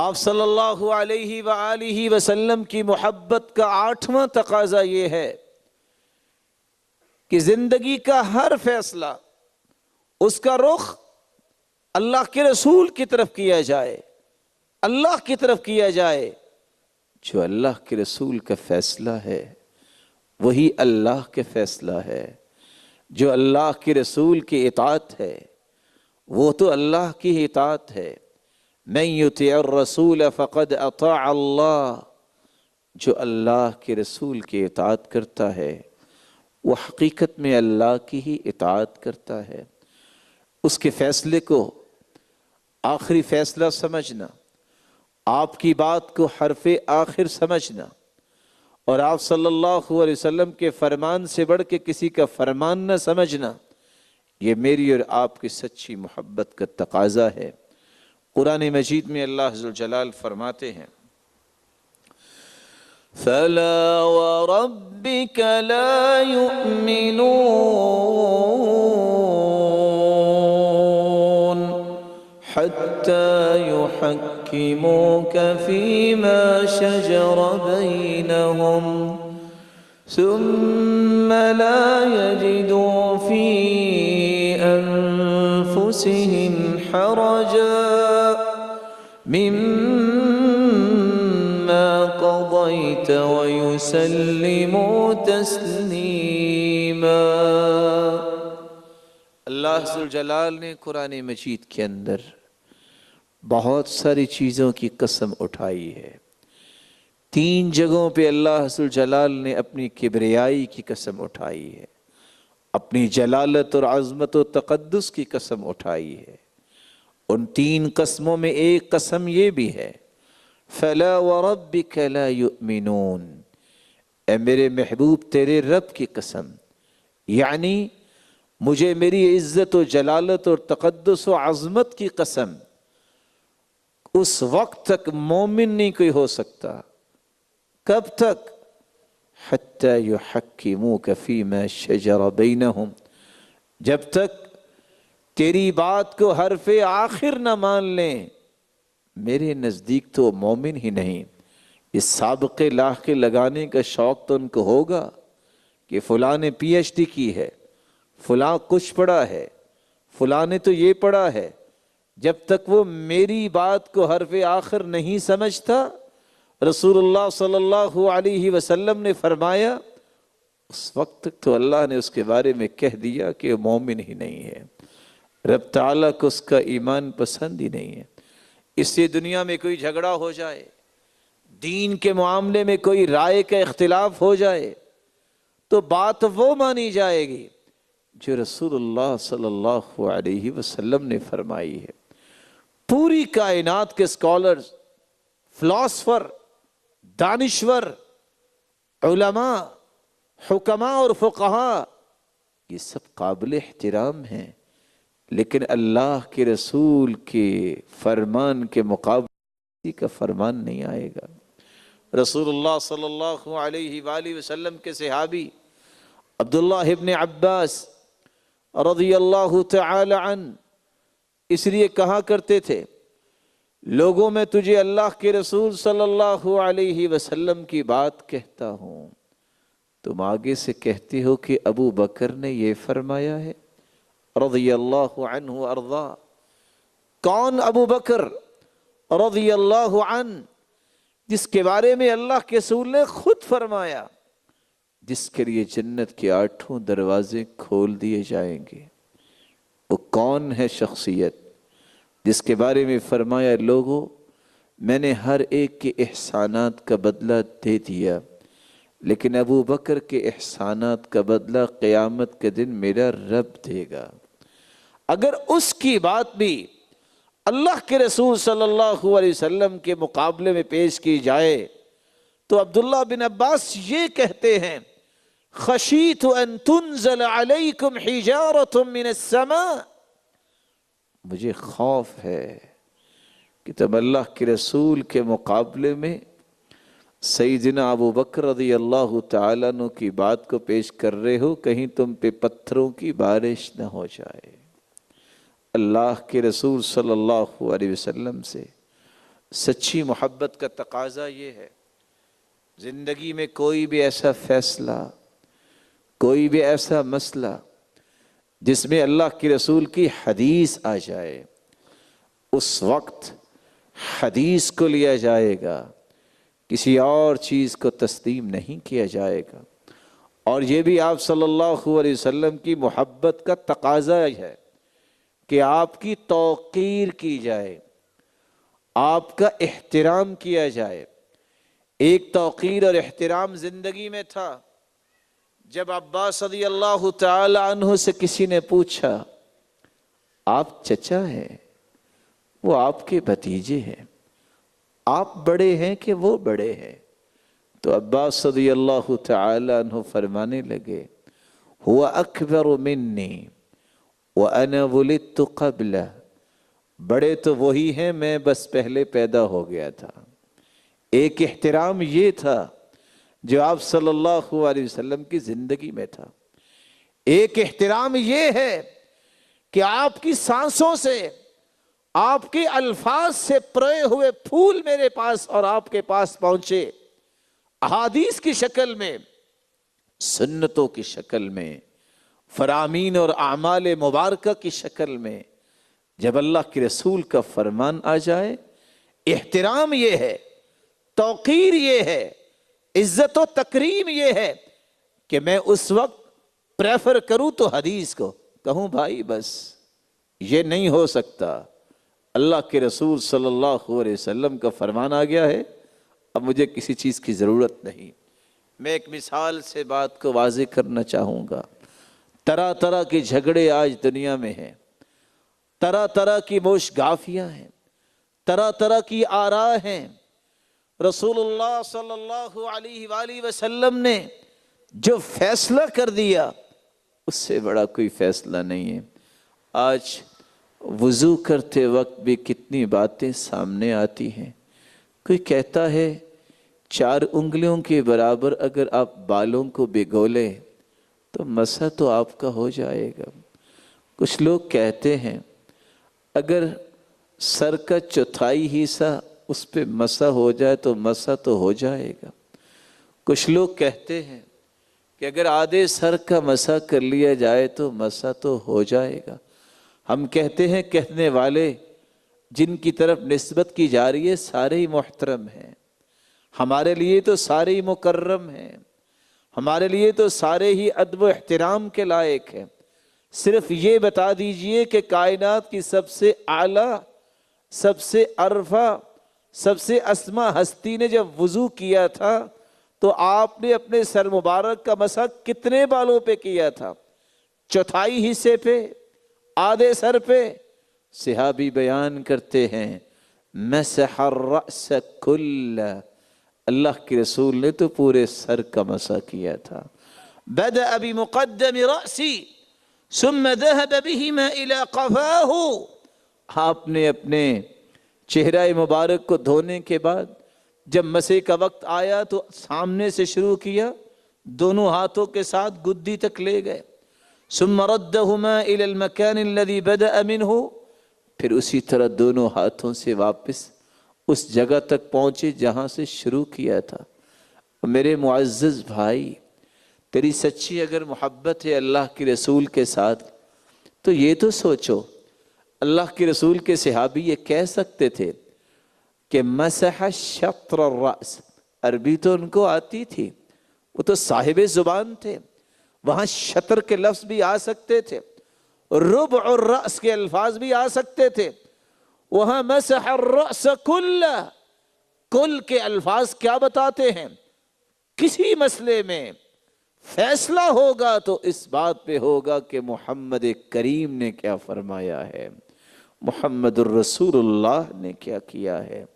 آپ صلی اللہ علیہ وآلہ وسلم کی محبت کا 8واں تقاضا یہ ہے کہ زندگی کا ہر فیصلہ اس کا رخ اللہ کے رسول کی طرف کیا جائے، اللہ کی طرف کیا جائے۔ جو اللہ کے رسول کا فیصلہ ہے وہی اللہ کے فیصلہ ہے، جو اللہ کے رسول کی اطاعت ہے وہ تو اللہ کی اطاعت ہے۔ من یطیع الرسول فقد اطاع اللہ، جو اللہ کے رسول کی اطاعت کرتا ہے وہ حقیقت میں اللہ کی ہی اطاعت کرتا ہے۔ اس کے فیصلے کو آخری فیصلہ سمجھنا، آپ کی بات کو حرف آخر سمجھنا، اور آپ صلی اللہ علیہ وسلم کے فرمان سے بڑھ کے کسی کا فرمان نہ سمجھنا، یہ میری اور آپ کی سچی محبت کا تقاضا ہے۔ قرآن مجید میں اللہ عز و جلال فرماتے ہیں فَلَا وَرَبِّكَ لَا يُؤْمِنُونَ حَتَّى يُحَكِّمُوكَ فِي مَا شَجَرَ بَيْنَهُمْ ثُمَّ لَا يَجِدُوا فِي أَنفُسِهِمْ حَرَجًا مما قضيت ويسلموا تسليما۔ اللہ عز و جلال نے قرآن مجید کے اندر بہت ساری چیزوں کی قسم اٹھائی ہے۔ 3 جگہوں پہ اللہ عز و جلال نے اپنی کبریائی کی قسم اٹھائی ہے، اپنی جلالت اور عظمت و تقدس کی قسم اٹھائی ہے۔ ان 3 قسموں میں ایک قسم یہ بھی ہے فَلَا وَرَبِّكَ لَا يُؤْمِنُونَ، اے میرے محبوب تیرے رب کی قسم، یعنی مجھے میری عزت و جلالت اور تقدس و عظمت کی قسم، اس وقت تک مومن نہیں کوئی ہو سکتا۔ کب تک؟ حَتَّى يُحَكِّمُوكَ فِي مَا شَجَرَ بَيْنَهُمْ، جب تک تیری بات کو حرف آخر نہ مان لیں۔ میرے نزدیک تو مومن ہی نہیں۔ اس سابقے لاحقے لگانے کا شوق تو ان کو ہوگا کہ فلاں نے پی ایچ ڈی کی ہے، فلاں کچھ پڑھا ہے، فلاں نے تو یہ پڑھا ہے۔ جب تک وہ میری بات کو حرف آخر نہیں سمجھتا، رسول اللہ صلی اللہ علیہ وسلم نے فرمایا اس وقت تک تو اللہ نے اس کے بارے میں کہہ دیا کہ وہ مومن ہی نہیں ہے، رب تعالیٰ کو اس کا ایمان پسند ہی نہیں ہے۔ اس لیے دنیا میں کوئی جھگڑا ہو جائے، دین کے معاملے میں کوئی رائے کا اختلاف ہو جائے تو بات وہ مانی جائے گی جو رسول اللہ صلی اللہ علیہ وسلم نے فرمائی ہے۔ پوری کائنات کے اسکالرز، فلاسفر، دانشور، علماء، حکماء اور فقہاء، یہ سب قابل احترام ہیں، لیکن اللہ کے رسول کے فرمان کے مقابلے کسی کا فرمان نہیں آئے گا۔ رسول اللہ صلی اللہ علیہ وآلہ وسلم کے صحابی عبداللہ ابن عباس رضی اللہ تعالی عنہ اس لیے کہا کرتے تھے لوگوں میں تجھے اللہ کے رسول صلی اللہ علیہ وسلم کی بات کہتا ہوں، تم آگے سے کہتے ہو کہ ابو بکر نے یہ فرمایا ہے رضی اللہ عنہ وارضا۔ کون ابو بکر رضی اللہ عنہ؟ جس کے بارے میں اللہ کے رسول نے خود فرمایا جس کے لیے جنت کے 8 دروازے کھول دیے جائیں گے۔ وہ کون ہے شخصیت جس کے بارے میں فرمایا لوگوں میں نے ہر ایک کے احسانات کا بدلہ دے دیا، لیکن ابو بکر کے احسانات کا بدلہ قیامت کے دن میرا رب دے گا۔ اگر اس کی بات بھی اللہ کے رسول صلی اللہ علیہ وسلم کے مقابلے میں پیش کی جائے تو عبداللہ بن عباس یہ کہتے ہیں خشیت ان تنزل علیکم حجارۃ من السماء، مجھے خوف ہے کہ تم اللہ کے رسول کے مقابلے میں سیدنا ابو بکر رضی اللہ تعالیٰ عنہ کی بات کو پیش کر رہے ہو، کہیں تم پہ پتھروں کی بارش نہ ہو جائے۔ اللہ کے رسول صلی اللہ علیہ وسلم سے सच्ची मोहब्बत का तकाजा ये है, जिंदगी में कोई भी ऐसा फैसला, कोई भी ऐसा मसला जिसमें अल्लाह के रसूल की हदीस आ जाए, उस वक्त हदीस को लिया जाएगा, किसी और चीज़ को तस्लीम नहीं किया जाएगा। और ये भी आप सल्लल्लाहु अलैहि वसल्लम की मोहब्बत का तकाजा है कि आपकी तौक़ीर की जाए, आपका एहतराम किया जाए। एक तौक़ीर और एहतराम ज़िंदगी में था जब अब्बास रज़ियल्लाहु ताला अन्हु से किसी ने पूछा, आप चचा हैं, वो आपके भतीजे हैं, आप बड़े हैं कि वो बड़े हैं? तो अब्बास रज़ियल्लाहु ताला अन्हु फरमाने लगे, हुवा अकबर मिन्नी व अना वुलिदतु क़ब्लह, बड़े तो वही हैं, मैं बस पहले पैदा हो गया था। एक एहतराम ये था जो आप सल्लल्लाहु अलैहि वसल्लम की जिंदगी में था। एक एहतराम ये है कि आपकी सांसों से, आपके अल्फाज से परोए हुए फूल मेरे पास और आपके पास पहुंचे, अहादीस की शक्ल में, सुन्नतों की शक्ल में, फरामीन और आमाल मुबारका की शक्ल में, जब अल्लाह के रसूल का फरमान आ जाए, एहतराम ये है, तौक़ीर ये है, इज्जत और तकरीम ये है कि मैं उस वक्त प्रेफर करूं तो हदीस को कहूं, भाई बस ये नहीं हो सकता, अल्लाह के रसूल सल्लल्लाहु अलैहि वसल्लम का फरमान आ गया है, अब मुझे किसी चीज़ की ज़रूरत नहीं। मैं एक मिसाल से बात को वाज़ेह करना चाहूँगा। तरह तरह के झगड़े आज दुनिया में हैं, तरह तरह की मोशगाफियाँ हैं, तरह तरह की आरा हैं। रसूलुल्लाह सल्लल्लाहु अलैहि वसल्लम ने जो फैसला कर दिया, उससे बड़ा कोई फैसला नहीं है। आज वुज़ू करते वक्त भी कितनी बातें सामने आती हैं। कोई कहता है 4 उंगलियों के बराबर अगर आप बालों को भिगो लें तो मसा तो आपका हो जाएगा। कुछ लोग कहते हैं अगर सर का चौथाई हिस्सा उस पे मसा हो जाए तो मसा तो हो जाएगा। कुछ लोग कहते हैं कि अगर आधे सर का मसा कर लिया जाए तो मसा तो हो जाएगा। हम कहते हैं कहने वाले जिनकी तरफ निस्बत की जा रही है सारे ही मोहतरम हैं, हमारे लिए तो सारे ही मुकर्रम हैं, हमारे लिए तो सारे ही अदब व एहतराम के लायक हैं। सिर्फ ये बता दीजिए कि कायनात की सबसे आला, सबसे अरफा, सबसे अस्मा हस्ती ने जब वुज़ू किया था तो आपने अपने सर मुबारक का मसा कितने बालों पे किया था? चौथाई हिस्से पे, आधे सर पे? सहाबी बयान करते हैं मसह रअस कुल्ला, अल्लाह के रसूल ने तो पूरे सर का मसा किया था। बदअ बिमुक़द्दम रअसी सुम्मा ज़हब बिहिमा इला क़फ़ाहु, आपने अपने चेहरा मुबारक को धोने के बाद जब मसे का वक्त आया तो सामने से शुरू किया, दोनों हाथों के साथ गुद्दी तक ले गए। सुम्मा रद्दहुमा इलल मकान अल्लज़ी बदअ मिन्हु, फिर उसी तरह दोनों हाथों से वापस उस जगह तक पहुंचे जहां से शुरू किया था। मेरे मुअज़्ज़ज़ भाई, तेरी सच्ची अगर मोहब्बत है अल्लाह के रसूल के साथ तो ये तो सोचो, अल्लाह के रसूल के सहाबी ये कह सकते थे कि मसह शत्र रअस, अरबी तो उनको आती थी, वो तो साहिब जुबान थे, वहां शतर के लफ्ज भी आ सकते थे, रुब और रअस के अल्फाज भी आ सकते थे, वहां मसह रअस कुल्ला, कुल के अल्फाज क्या बताते हैं? किसी मसले में फैसला होगा तो इस बात पे होगा कि मोहम्मद करीम ने क्या फरमाया है, मोहम्मदुर रसूलुल्लाह ने क्या किया है।